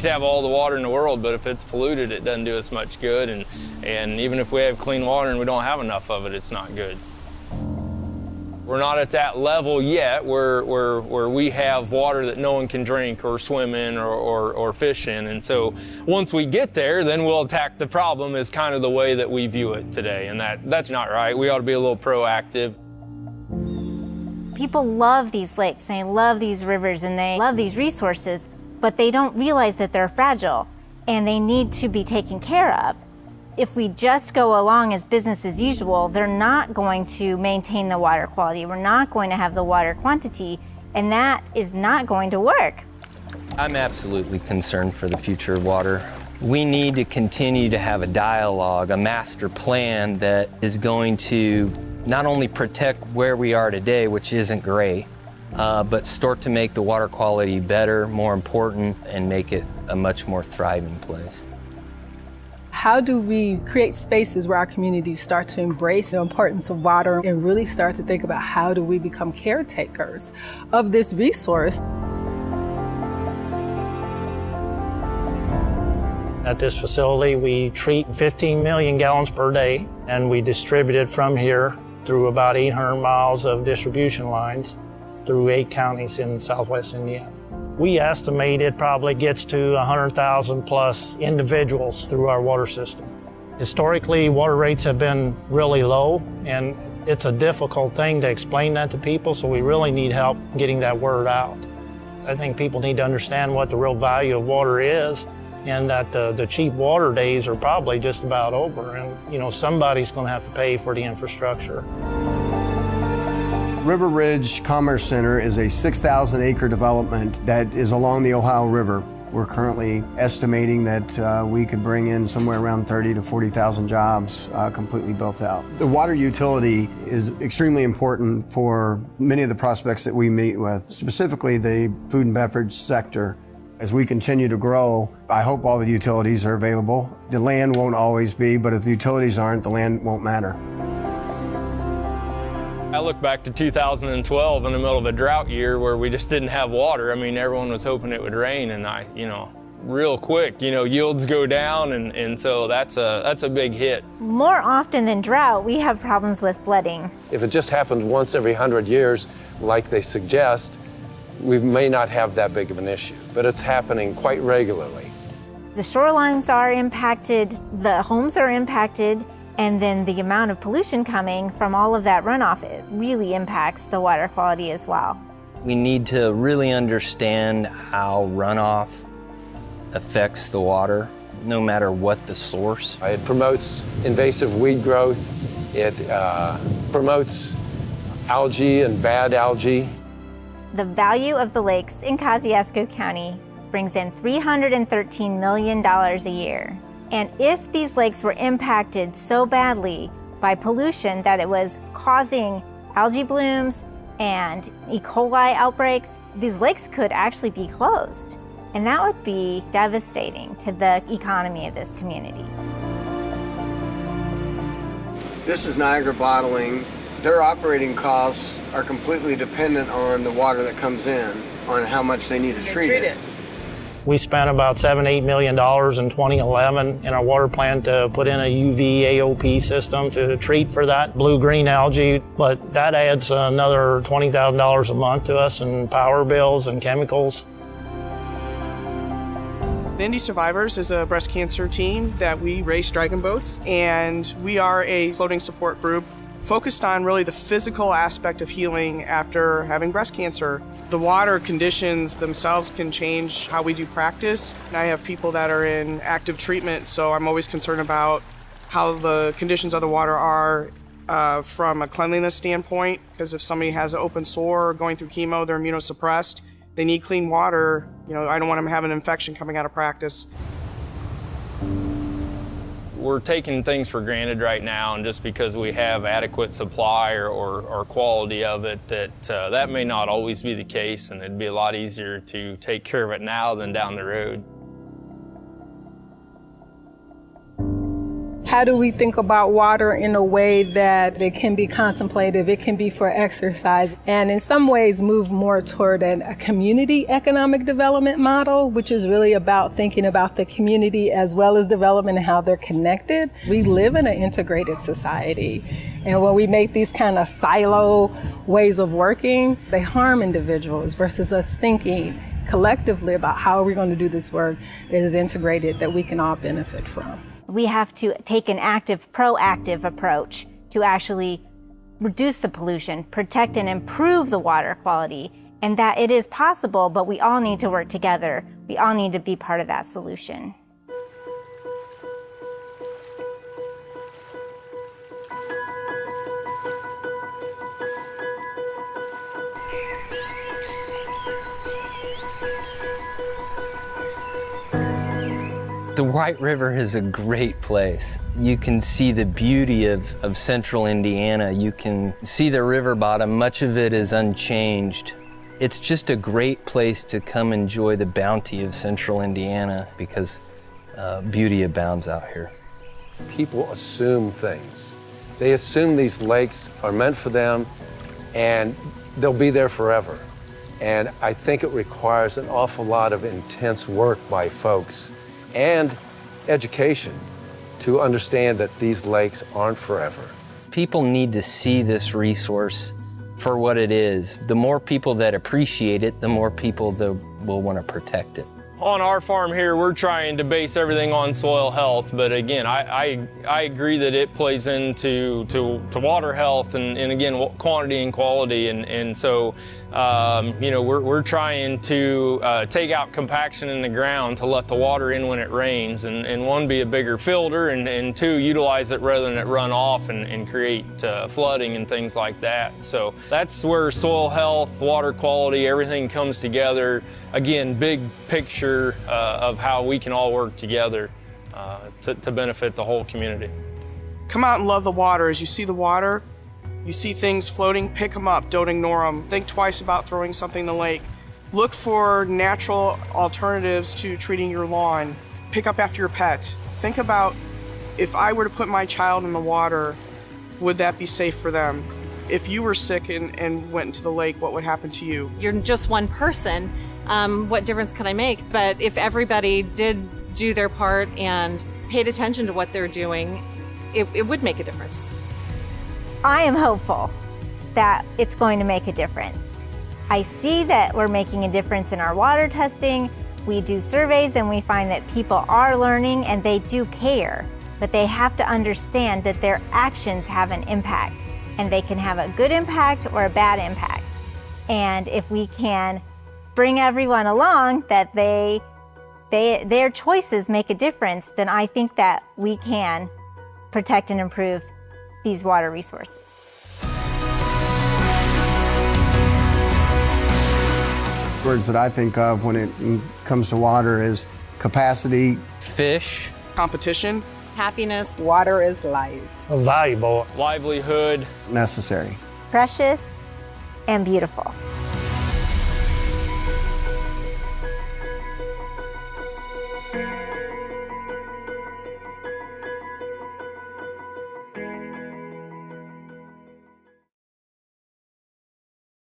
to have all the water in the world, but if it's polluted, it doesn't do us much good. And even if we have clean water and we don't have enough of it, it's not good. We're not at that level yet where we have water that no one can drink or swim in or fish in. And so once we get there, then we'll attack the problem is kind of the way that we view it today. And that's not right. We ought to be a little proactive. People love these lakes, and they love these rivers, and they love these resources, but they don't realize that they're fragile and they need to be taken care of. If we just go along as business as usual, they're not going to maintain the water quality. We're not going to have the water quantity, and that is not going to work. I'm absolutely concerned for the future of water. We need to continue to have a dialogue, a master plan that is going to not only protect where we are today, which isn't great, but start to make the water quality better, more important, and make it a much more thriving place. How do we create spaces where our communities start to embrace the importance of water and really start to think about how do we become caretakers of this resource? At this facility, we treat 15 million gallons per day, and we distribute it from here through about 800 miles of distribution lines through 8 counties in southwest Indiana. We estimate it probably gets to 100,000 plus individuals through our water system. Historically, water rates have been really low, and it's a difficult thing to explain that to people, so we really need help getting that word out. I think people need to understand what the real value of water is, and that the cheap water days are probably just about over, and somebody's going to have to pay for the infrastructure. River Ridge Commerce Center is a 6,000-acre development that is along the Ohio River. We're currently estimating that we could bring in somewhere around 30 to 40,000 jobs completely built out. The water utility is extremely important for many of the prospects that we meet with, specifically the food and beverage sector. As we continue to grow, I hope all the utilities are available. The land won't always be, but if the utilities aren't, the land won't matter. I look back to 2012 in the middle of a drought year where we just didn't have water. I mean, everyone was hoping it would rain, and real quick, yields go down, and so that's a big hit. More often than drought, we have problems with flooding. If it just happens once every 100 years, like they suggest, we may not have that big of an issue, but it's happening quite regularly. The shorelines are impacted, the homes are impacted, and then the amount of pollution coming from all of that runoff, it really impacts the water quality as well. We need to really understand how runoff affects the water, no matter what the source. It promotes invasive weed growth. It promotes algae and bad algae. The value of the lakes in Kosciuszko County brings in $313 million a year. And if these lakes were impacted so badly by pollution that it was causing algae blooms and E. coli outbreaks, these lakes could actually be closed. And that would be devastating to the economy of this community. This is Niagara Bottling. Their operating costs are completely dependent on the water that comes in, on how much they need to treat it. We spent about $7-8 million in 2011 in our water plant to put in a UV AOP system to treat for that blue-green algae, but that adds another $20,000 a month to us in power bills and chemicals. The Indy Survivors is a breast cancer team that we race dragon boats, and we are a floating support group focused on really the physical aspect of healing after having breast cancer. The water conditions themselves can change how we do practice. And I have people that are in active treatment, so I'm always concerned about how the conditions of the water are from a cleanliness standpoint, because if somebody has an open sore or going through chemo, they're immunosuppressed, they need clean water. I don't want them to have an infection coming out of practice. We're taking things for granted right now, and just because we have adequate supply or quality of it, that may not always be the case, and it'd be a lot easier to take care of it now than down the road. How do we think about water in a way that it can be contemplative, it can be for exercise, and in some ways move more toward a community economic development model, which is really about thinking about the community as well as development and how they're connected. We live in an integrated society, and when we make these kind of silo ways of working, they harm individuals versus us thinking collectively about how are we going to do this work that is integrated that we can all benefit from. We have to take an active, proactive approach to actually reduce the pollution, protect and improve the water quality, and that it is possible, but we all need to work together. We all need to be part of that solution. The White River is a great place. You can see the beauty of central Indiana. You can see the river bottom. Much of it is unchanged. It's just a great place to come enjoy the bounty of central Indiana because beauty abounds out here. People assume things. They assume these lakes are meant for them and they'll be there forever. And I think it requires an awful lot of intense work by folks and education to understand that these lakes aren't forever. People need to see this resource for what it is. The more people that appreciate it, the more people that will want to protect it. On our farm here, we're trying to base everything on soil health, but again, I agree that it plays into water health and again, quantity and quality, and so you know, we're trying to take out compaction in the ground to let the water in when it rains, and one, be a bigger filter, and two, utilize it rather than it run off and create flooding and things like that. So that's where soil health, water quality, everything comes together. Again, big picture of how we can all work together to benefit the whole community. Come out and love the water. As you see the water, you see things floating, pick them up, don't ignore them. Think twice about throwing something in the lake. Look for natural alternatives to treating your lawn. Pick up after your pet. Think about, if I were to put my child in the water, would that be safe for them? If you were sick and went into the lake, what would happen to you? You're just one person. What difference can I make? But if everybody did do their part and paid attention to what they're doing, it would make a difference. I am hopeful that it's going to make a difference. I see that we're making a difference in our water testing. We do surveys and we find that people are learning and they do care, but they have to understand that their actions have an impact, and they can have a good impact or a bad impact. And if we can bring everyone along, that their choices make a difference, then I think that we can protect and improve these water resources. Words that I think of when it comes to water is capacity, Fish, Competition, Happiness. Water is life. Valuable. Livelihood. necessary. Precious and beautiful.